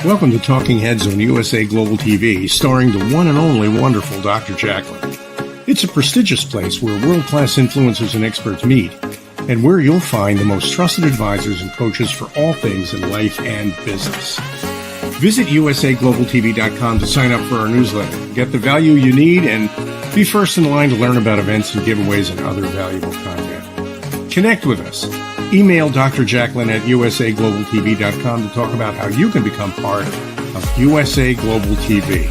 Welcome to Talking Heads on USA Global TV, starring the one and only wonderful Dr. Jacqueline. It's a prestigious place where world-class influencers and experts meet, and where you'll find the most trusted advisors and coaches for all things in life and business. Visit usaglobaltv.com to sign up for our newsletter, get the value you need, and be first in line to learn about events and giveaways and other valuable content. Connect with us. Email Dr. Jacqueline at usaglobaltv.com to talk about how you can become part of USA Global TV.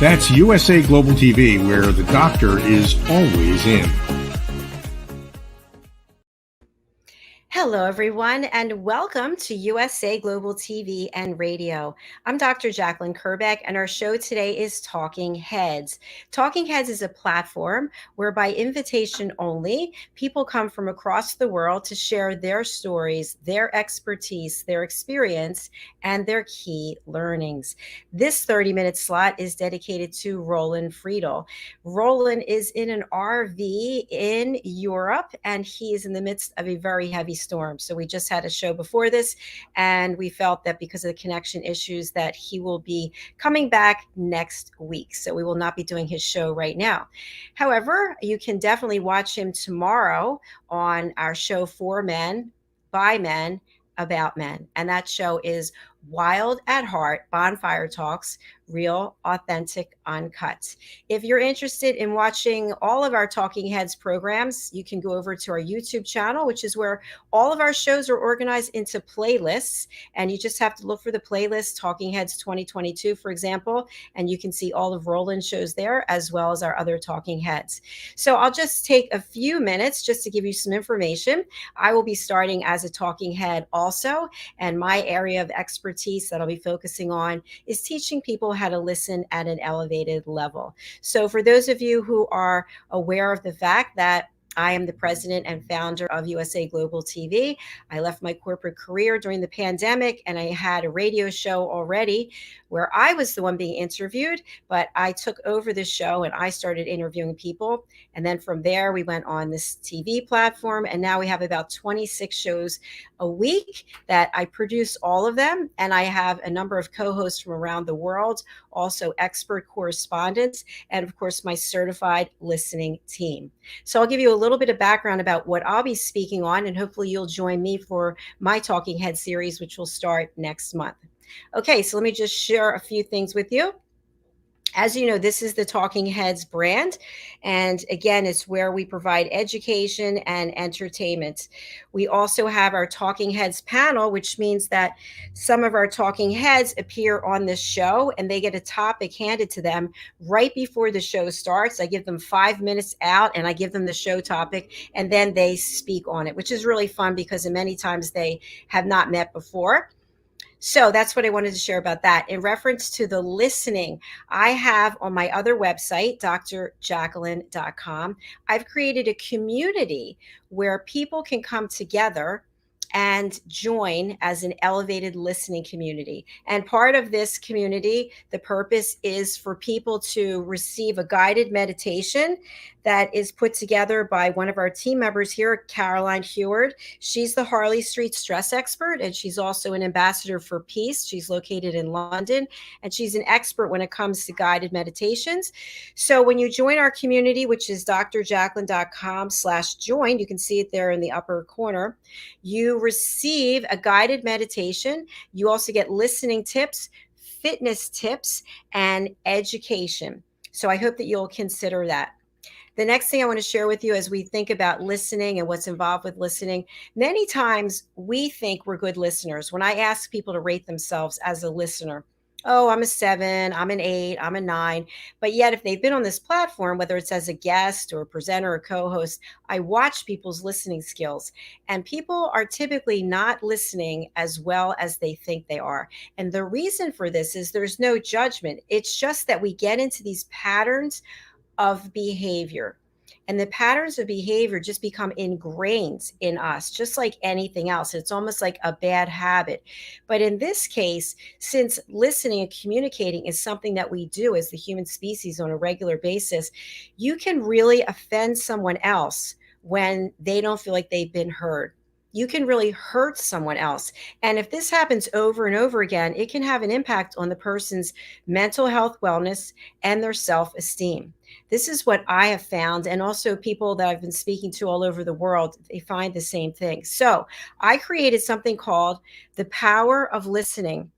That's USA Global TV, where the doctor is always in. Hello, everyone, and welcome to USA Global TV and Radio. I'm Dr. Jacqueline Kerbeck, and our show today is Talking Heads. Talking Heads is a platform where, by invitation only, people come from across the world to share their stories, their expertise, their experience, and their key learnings. This 30-minute slot is dedicated to Roland Friedl. Roland is in an RV in Europe, and he is in the midst of a very heavy storm. So we just had a show before this, and we felt that because of the connection issues that he will be coming back next week. So we will not be doing his show right now. However, you can definitely watch him tomorrow on our show For Men, By Men, About Men. And that show is Wild at Heart, Bonfire Talks, Real, Authentic, Uncut. If you're interested in watching all of our Talking Heads programs, you can go over to our YouTube channel, which is where all of our shows are organized into playlists. And you just have to look for the playlist, Talking Heads 2022, for example, and you can see all of Roland's shows there, as well as our other Talking Heads. So I'll just take a few minutes just to give you some information. I will be starting as a Talking Head also, and my area of expertise that I'll be focusing on is teaching people how to listen at an elevated level. So for those of you who are aware of the fact that I am the president and founder of USA Global TV. I left my corporate career during the pandemic, and I had a radio show already where I was the one being interviewed, but I took over the show and I started interviewing people. And then from there, we went on this TV platform, and now we have about 26 shows a week that I produce, all of them. And I have a number of co-hosts from around the world, also expert correspondents, and of course, my certified listening team. So I'll give you a little bit of background about what I'll be speaking on, and hopefully you'll join me for my Talking Head series, which will start next month. Okay, so let me just share a few things with you. As you know, this is the Talking Heads brand. And again, it's where we provide education and entertainment. We also have our Talking Heads panel, which means that some of our Talking Heads appear on this show and they get a topic handed to them right before the show starts. I give them 5 minutes out and I give them the show topic, and then they speak on it, which is really fun because many times they have not met before. So that's what I wanted to share about that. In reference to the listening, I have on my other website, drjacqueline.com, I've created a community where people can come together and join as an elevated listening community. And part of this community, the purpose is for people to receive a guided meditation that is put together by one of our team members here, Caroline Heward. She's the Harley Street stress expert, and she's also an ambassador for peace. She's located in London, and she's an expert when it comes to guided meditations. So when you join our community, which is drjacqueline.com/join, you can see it there in the upper corner, you receive a guided meditation. You also get listening tips, fitness tips, and education. So I hope that you'll consider that. The next thing I want to share with you as we think about listening and what's involved with listening, many times we think we're good listeners. When I ask people to rate themselves as a listener, oh, I'm a 7, I'm an 8, I'm a 9. But yet if they've been on this platform, whether it's as a guest or a presenter or co-host, I watch people's listening skills. And people are typically not listening as well as they think they are. And the reason for this is there's no judgment. It's just that we get into these patterns of behavior. And the patterns of behavior just become ingrained in us, just like anything else. It's almost like a bad habit. But in this case, since listening and communicating is something that we do as the human species on a regular basis, you can really offend someone else when they don't feel like they've been heard. you can really hurt someone else. And if this happens over and over again, it can have an impact on the person's mental health, wellness, and their self esteem. This is what I have found. And also, people that I've been speaking to all over the world, they find the same thing. So, I created something called The Power of Listening.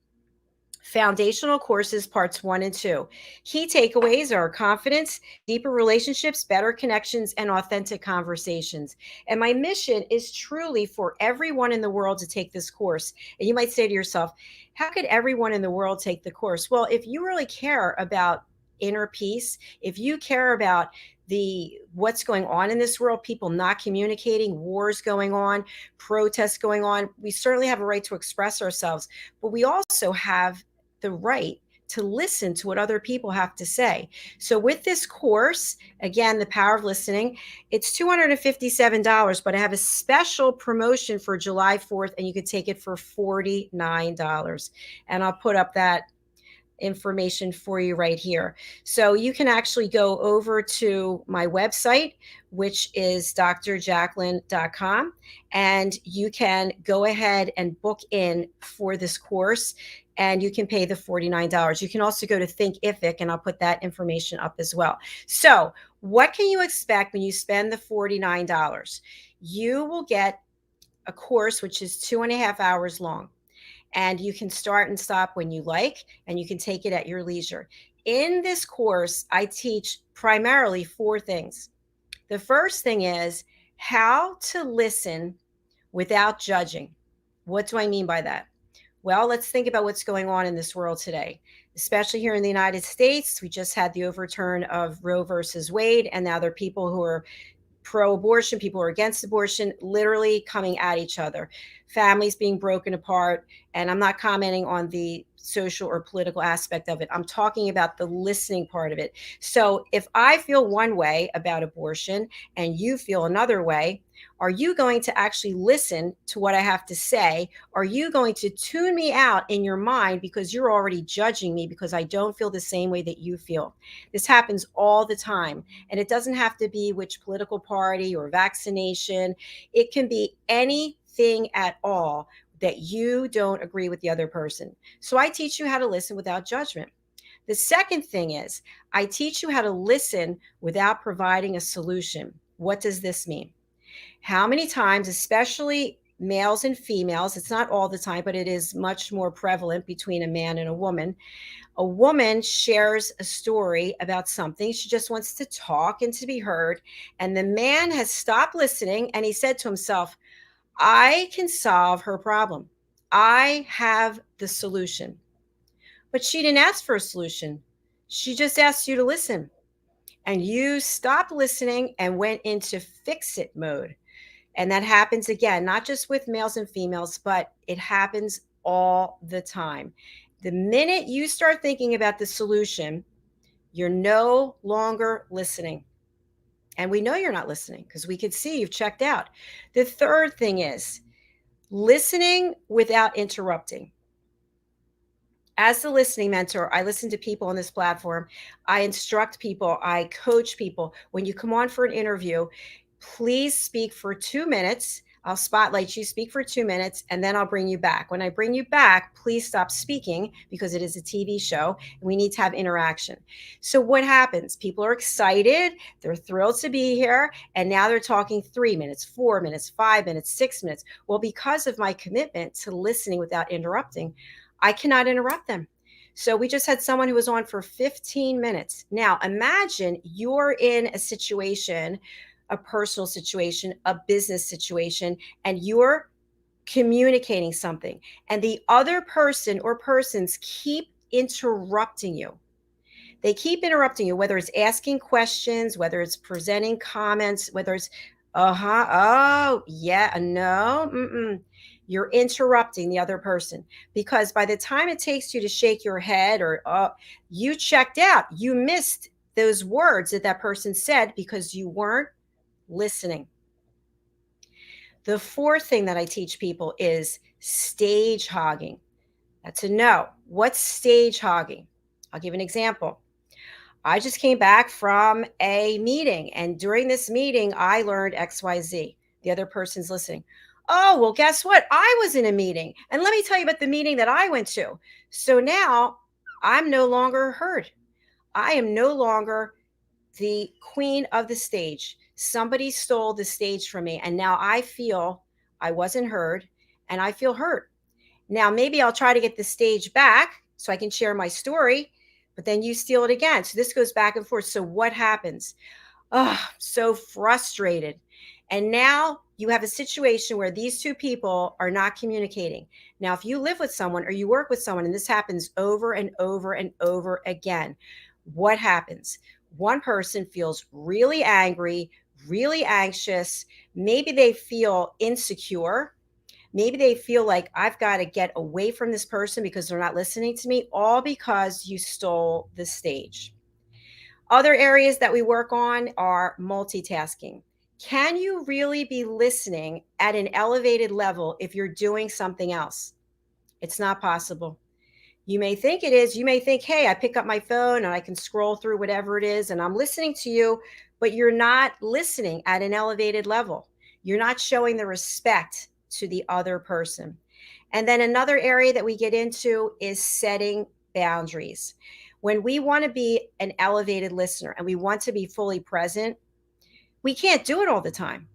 Foundational courses, parts 1 and 2. Key takeaways are confidence, deeper relationships, better connections, and authentic conversations. And my mission is truly for everyone in the world to take this course. And you might say to yourself, how could everyone in the world take the course? Well, if you really care about inner peace, if you care about the what's going on in this world, people not communicating, wars going on, protests going on, we certainly have a right to express ourselves, but we also have the right to listen to what other people have to say. So with this course, again, The Power of Listening, it's $257, but I have a special promotion for July 4th, and you could take it for $49. And I'll put up that information for you right here. So you can actually go over to my website, which is drjacqueline.com, and you can go ahead and book in for this course, and you can pay the $49. You can also go to Thinkific, and I'll put that information up as well. So what can you expect when you spend the $49? You will get a course which is 2.5 hours long, and you can start and stop when you like, and you can take it at your leisure. In this course, I teach primarily 4 things. The first thing is how to listen without judging. What do I mean by that? Well, let's think about what's going on in this world today, especially here in the United States. We just had the overturn of Roe versus Wade, and now there are people who are pro-abortion, people who are against abortion, literally coming at each other, families being broken apart. And I'm not commenting on the social or political aspect of it. I'm talking about the listening part of it. So if I feel one way about abortion and you feel another way, are you going to actually listen to what I have to say? Are you going to tune me out in your mind because you're already judging me because I don't feel the same way that you feel? This happens all the time. And it doesn't have to be which political party or vaccination. It can be anything at all that you don't agree with the other person. So I teach you how to listen without judgment. The second thing is I teach you how to listen without providing a solution. What does this mean? How many times, especially males and females, it's not all the time, but it is much more prevalent between a man and a woman shares a story about something. She just wants to talk and to be heard. And the man has stopped listening, and he said to himself, I can solve her problem. I have the solution. But she didn't ask for a solution. She just asked you to listen. And you stopped listening and went into fix it mode. And that happens again, not just with males and females, but it happens all the time. The minute you start thinking about the solution, you're no longer listening. And we know you're not listening because we could see you've checked out. The third thing is listening without interrupting. As the listening mentor, I listen to people on this platform. I instruct people. I coach people. When you come on for an interview, please speak for 2 minutes. I'll spotlight you, speak for 2 minutes, and then I'll bring you back. When I bring you back, please stop speaking because it is a TV show and we need to have interaction. So what happens? People are excited. They're thrilled to be here. And now they're talking 3 minutes, 4 minutes, 5 minutes, 6 minutes. Well, because of my commitment to listening without interrupting, I cannot interrupt them. So we just had someone who was on for 15 minutes. Now imagine you're in a situation, a personal situation, a business situation, and you're communicating something, and the other person or persons keep interrupting you. They keep interrupting you, whether it's asking questions, whether it's presenting comments, whether it's, oh, yeah, no, You're interrupting the other person because by the time it takes you to shake your head or you checked out, you missed those words that that person said because you weren't listening. The fourth thing that I teach people is stage hogging. That's a no. What's stage hogging? I'll give an example. I just came back from a meeting, and during this meeting, I learned XYZ. The other person's listening. Oh, well, guess what? I was in a meeting. And let me tell you about the meeting that I went to. So now I'm no longer heard. I am no longer the queen of the stage. Somebody stole the stage from me. And now I feel I wasn't heard and I feel hurt. Now, maybe I'll try to get the stage back so I can share my story, but then you steal it again. So this goes back and forth. So what happens? Oh, so frustrated. And now you have a situation where these two people are not communicating. Now, if you live with someone or you work with someone and this happens over and over and over again, what happens? One person feels really angry, really anxious. Maybe they feel insecure. Maybe they feel like I've got to get away from this person because they're not listening to me, all because you stole the stage. Other areas that we work on are multitasking. Can you really be listening at an elevated level if you're doing something else? It's not possible. You may think it is. You may think, hey, I pick up my phone and I can scroll through whatever it is and I'm listening to you, but you're not listening at an elevated level. You're not showing the respect to the other person. And then another area that we get into is setting boundaries. When we want to be an elevated listener and we want to be fully present, we can't do it all the time.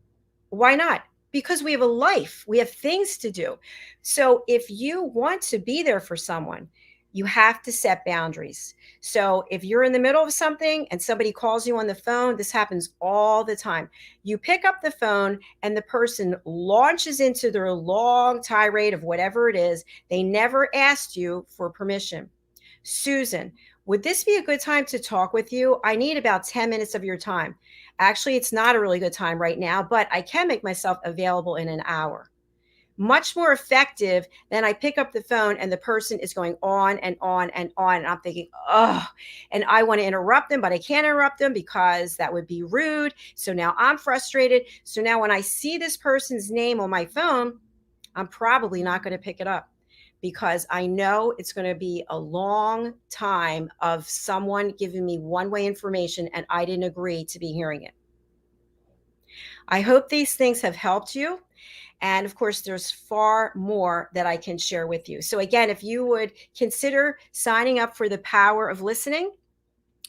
Why not? Because we have a life, we have things to do. So if you want to be there for someone, you have to set boundaries. So if you're in the middle of something and somebody calls you on the phone, this happens all the time. You pick up the phone and the person launches into their long tirade of whatever it is. They never asked you for permission. Susan, would this be a good time to talk with you? I need about 10 minutes of your time. Actually, it's not a really good time right now, but I can make myself available in an hour. Much more effective than I pick up the phone and the person is going on and on and on. And I'm thinking, oh, and I want to interrupt them, but I can't interrupt them because that would be rude. So now I'm frustrated. So now when I see this person's name on my phone, I'm probably not going to pick it up because I know it's going to be a long time of someone giving me one-way information and I didn't agree to be hearing it. I hope these things have helped you. And of course, there's far more that I can share with you. So again, if you would consider signing up for the power of listening,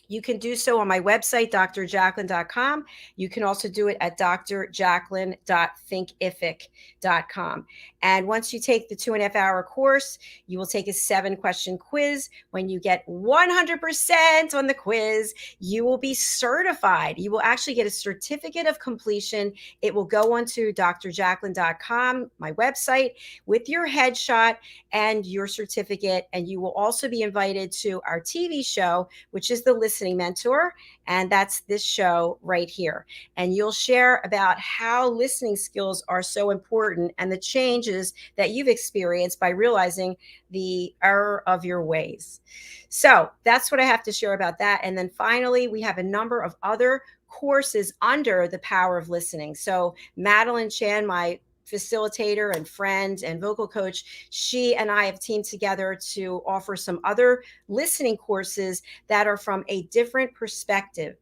you can do so on my website, drjacqueline.com. You can also do it at drjacqueline.thinkific.com. And once you take the 2.5-hour course, you will take a 7-question quiz. When you get 100% on the quiz, you will be certified. You will actually get a certificate of completion. It will go onto drjacqueline.com, my website, with your headshot and your certificate. And you will also be invited to our TV show, which is the Listening Mentor, and that's this show right here. And you'll share about how listening skills are so important and the changes that you've experienced by realizing the error of your ways. So that's what I have to share about that. And then finally, we have a number of other courses under the power of listening. So Madeline Chan, my facilitator and friend and vocal coach, she and I have teamed together to offer some other listening courses that are from a different perspective.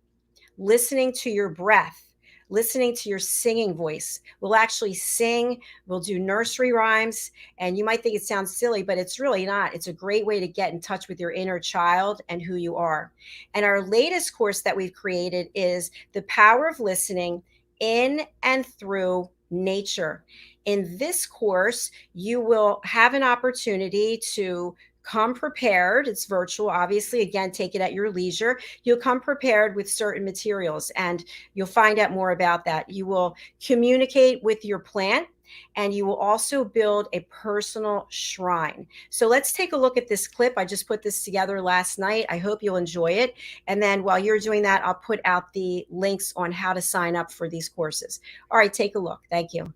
Listening to your breath, listening to your singing voice. We'll actually sing, we'll do nursery rhymes, and you might think it sounds silly, but it's really not. It's a great way to get in touch with your inner child and who you are. And our latest course that we've created is The Power of Listening in and Through Nature. In this course, you will have an opportunity to come prepared. It's virtual, obviously. Again, take it at your leisure. You'll come prepared with certain materials and you'll find out more about that. You will communicate with your plant and you will also build a personal shrine. So let's take a look at this clip. I just put this together last night. I hope you'll enjoy it. And then while you're doing that, I'll put out the links on how to sign up for these courses. All right, take a look. Thank you.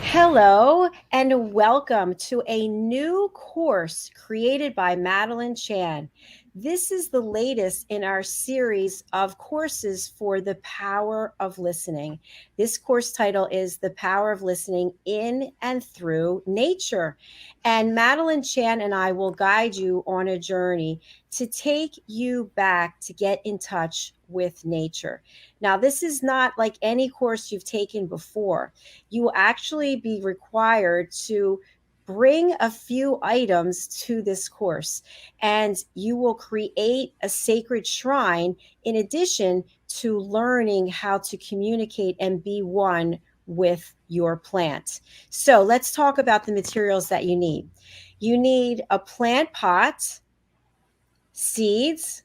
Hello and welcome to a new course created by Madeline Chan. This is the latest in our series of courses for the power of listening. This course title is The Power of Listening in and Through Nature. And Madeline Chan and I will guide you on a journey to take you back to get in touch with nature. Now, this is not like any course you've taken before. You will actually be required to bring a few items to this course, and you will create a sacred shrine in addition to learning how to communicate and be one with your plant. So let's talk about the materials that you need. You need a plant pot, seeds,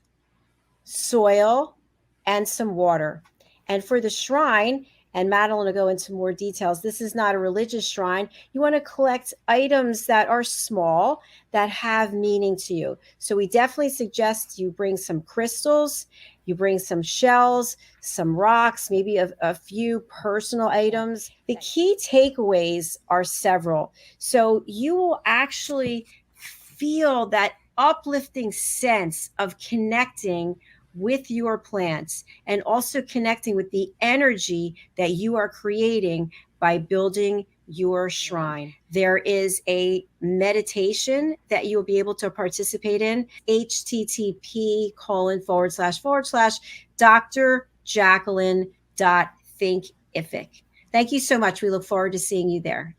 soil, and some water. And for the shrine, and Madeline will go into more details, this is not a religious shrine. You want to collect items that are small, that have meaning to you. So we definitely suggest you bring some crystals, you bring some shells, some rocks, maybe a few personal items. The key takeaways are several. So you will actually feel that uplifting sense of connecting with your plants and also connecting with the energy that you are creating by building your shrine. There is a meditation that you'll be able to participate in, http://drjacqueline.thinkific. Thank you so much. We look forward to seeing you there.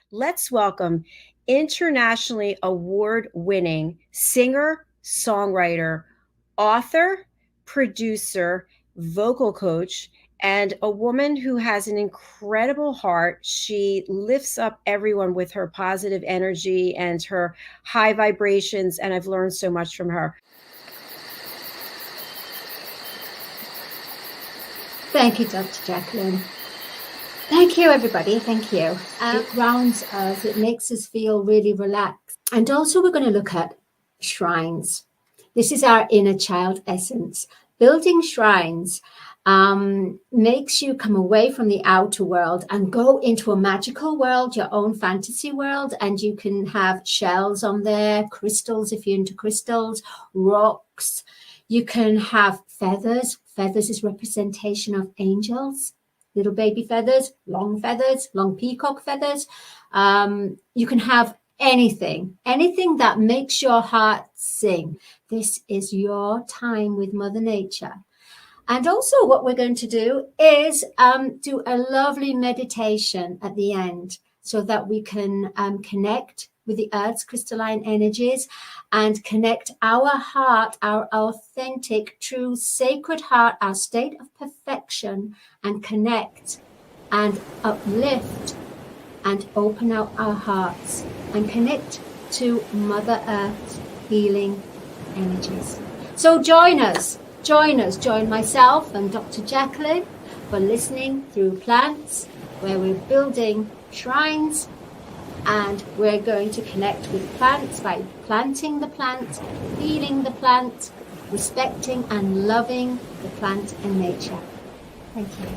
Let's welcome internationally award-winning singer, songwriter, author, producer, vocal coach, and a woman who has an incredible heart. She lifts up everyone with her positive energy and her high vibrations, and I've learned so much from her. Thank you, Dr. Jacqueline. Thank you, everybody. Thank you. It grounds us. It makes us feel really relaxed. And also, we're going to look at shrines. This is our inner child essence. Building shrines makes you come away from the outer world and go into a magical world, your own fantasy world. And you can have shells on there, crystals if you're into crystals, rocks. You can have feathers. Feathers is representation of angels. Little baby feathers, long peacock feathers. You can have anything that makes your heart sing. This is your time with Mother Nature. And also what we're going to do is do a lovely meditation at the end so that we can connect with the Earth's crystalline energies and connect our heart, our authentic, true, sacred heart, our state of perfection, and connect and uplift and open out our hearts and connect to Mother Earth's healing energies. So join myself and Dr. Jacqueline for listening through plants, where we're building shrines. And we're going to connect with plants by planting the plant, healing the plant, respecting and loving the plant and nature. Thank you.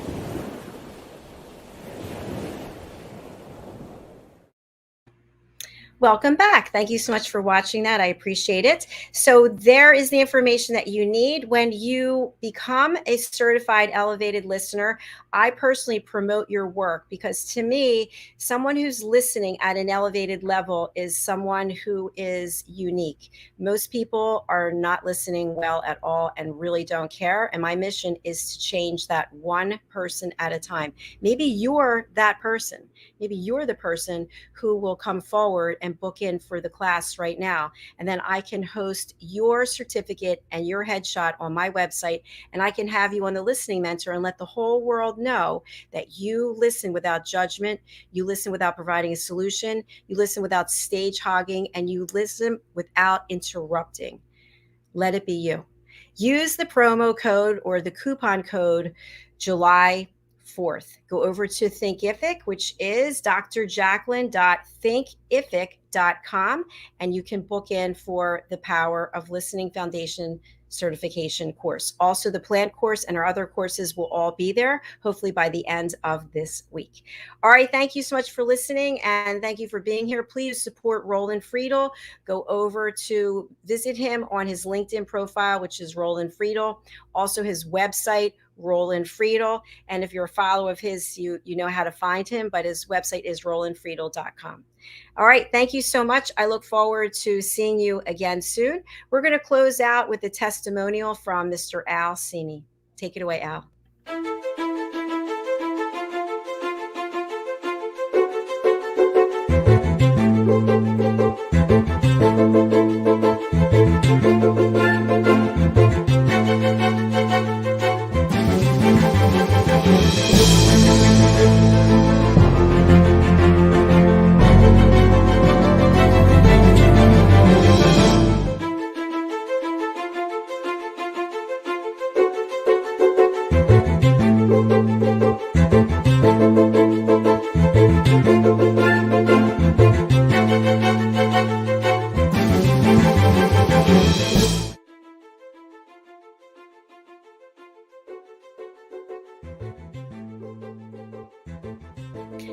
Welcome back. Thank you so much for watching that. I appreciate it. So there is the information that you need. When you become a certified elevated listener, I personally promote your work because to me, someone who's listening at an elevated level is someone who is unique. Most people are not listening well at all and really don't care. And my mission is to change that one person at a time. Maybe you're that person. Maybe you're the person who will come forward and book in for the class right now. And then I can host your certificate and your headshot on my website. And I can have you on the listening mentor and let the whole world know that you listen without judgment. You listen without providing a solution. You listen without stage hogging, and you listen without interrupting. Let it be you. Use the promo code or the coupon code July 4th. Go over to Thinkific, which is drjacqueline.thinkific.com, and you can book in for the Power of Listening Foundation certification course. Also, the plant course and our other courses will all be there, hopefully by the end of this week. All right, thank you so much for listening, and thank you for being here. Please support Roland Friedl. Go over to visit him on his LinkedIn profile, which is Roland Friedl. Also his website, Roland Friedl. And if you're a follower of his, you know how to find him, but his website is rolandfriedl.com. All right, thank you so much. I look forward to seeing you again soon. We're going to close out with a testimonial from Mr. Al Sini. Take it away, Al.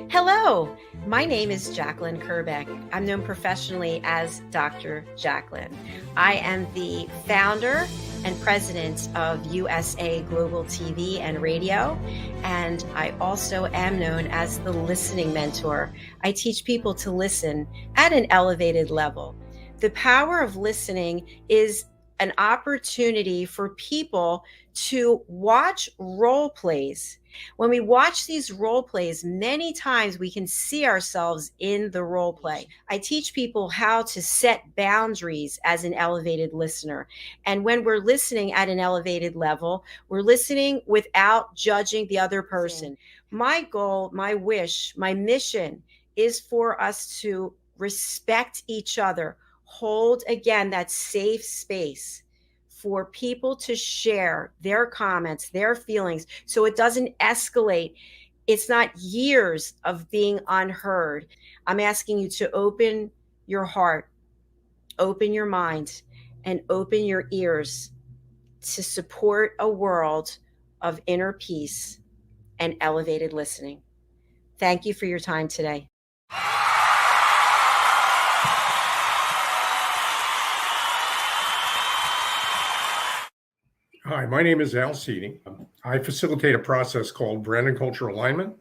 Hello, my name is Jacqueline Kerbeck. I'm known professionally as Dr. Jacqueline. I am the founder and president of USA Global TV and Radio, and I also am known as the listening mentor. I teach people to listen at an elevated level. The power of listening is an opportunity for people to watch role plays. When we watch these role plays, many times we can see ourselves in the role play. I teach people how to set boundaries as an elevated listener. And when we're listening at an elevated level, we're listening without judging the other person. My goal, my wish, my mission is for us to respect each other, hold again that safe space for people to share their comments, their feelings, so it doesn't escalate. It's not years of being unheard. I'm asking you to open your heart, open your mind, and open your ears to support a world of inner peace and elevated listening. Thank you for your time today. Hi, my name is Al Sini. I facilitate a process called brand and culture alignment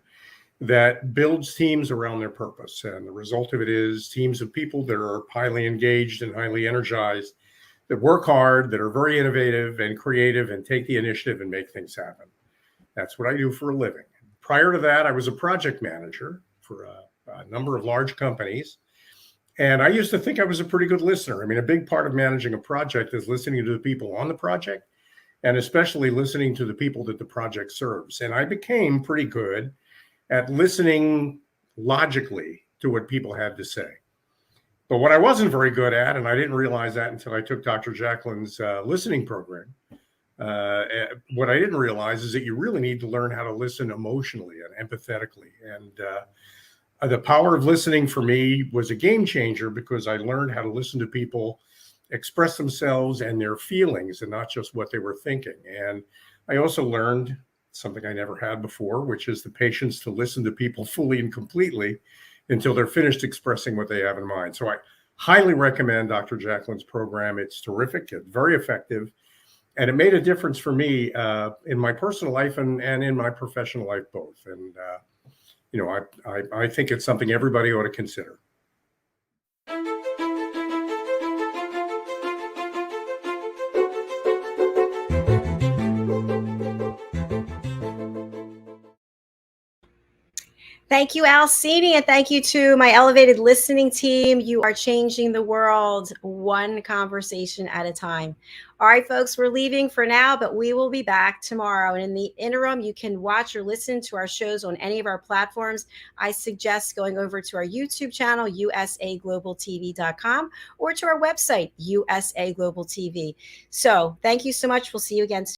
that builds teams around their purpose. And the result of it is teams of people that are highly engaged and highly energized, that work hard, that are very innovative and creative and take the initiative and make things happen. That's what I do for a living. Prior to that, I was a project manager for a number of large companies. And I used to think I was a pretty good listener. I mean, a big part of managing a project is listening to the people on the project, and especially listening to the people that the project serves. And I became pretty good at listening logically to what people had to say. But what I wasn't very good at, and I didn't realize that until I took Dr. Jacqueline's listening program, what I didn't realize is that you really need to learn how to listen emotionally and empathetically. And the power of listening for me was a game changer, because I learned how to listen to people express themselves and their feelings and not just what they were thinking. And I also learned something I never had before, which is the patience to listen to people fully and completely until they're finished expressing what they have in mind. So I highly recommend Dr. Jacqueline's program. It's terrific, it's very effective, and it made a difference for me in my personal life and in my professional life both. And I think it's something everybody ought to consider. Thank you, Al Sini, and thank you to my elevated listening team. You are changing the world one conversation at a time. All right, folks, we're leaving for now, but we will be back tomorrow. And in the interim, you can watch or listen to our shows on any of our platforms. I suggest going over to our YouTube channel, usaglobaltv.com, or to our website, USA Global TV. So thank you so much. We'll see you again soon.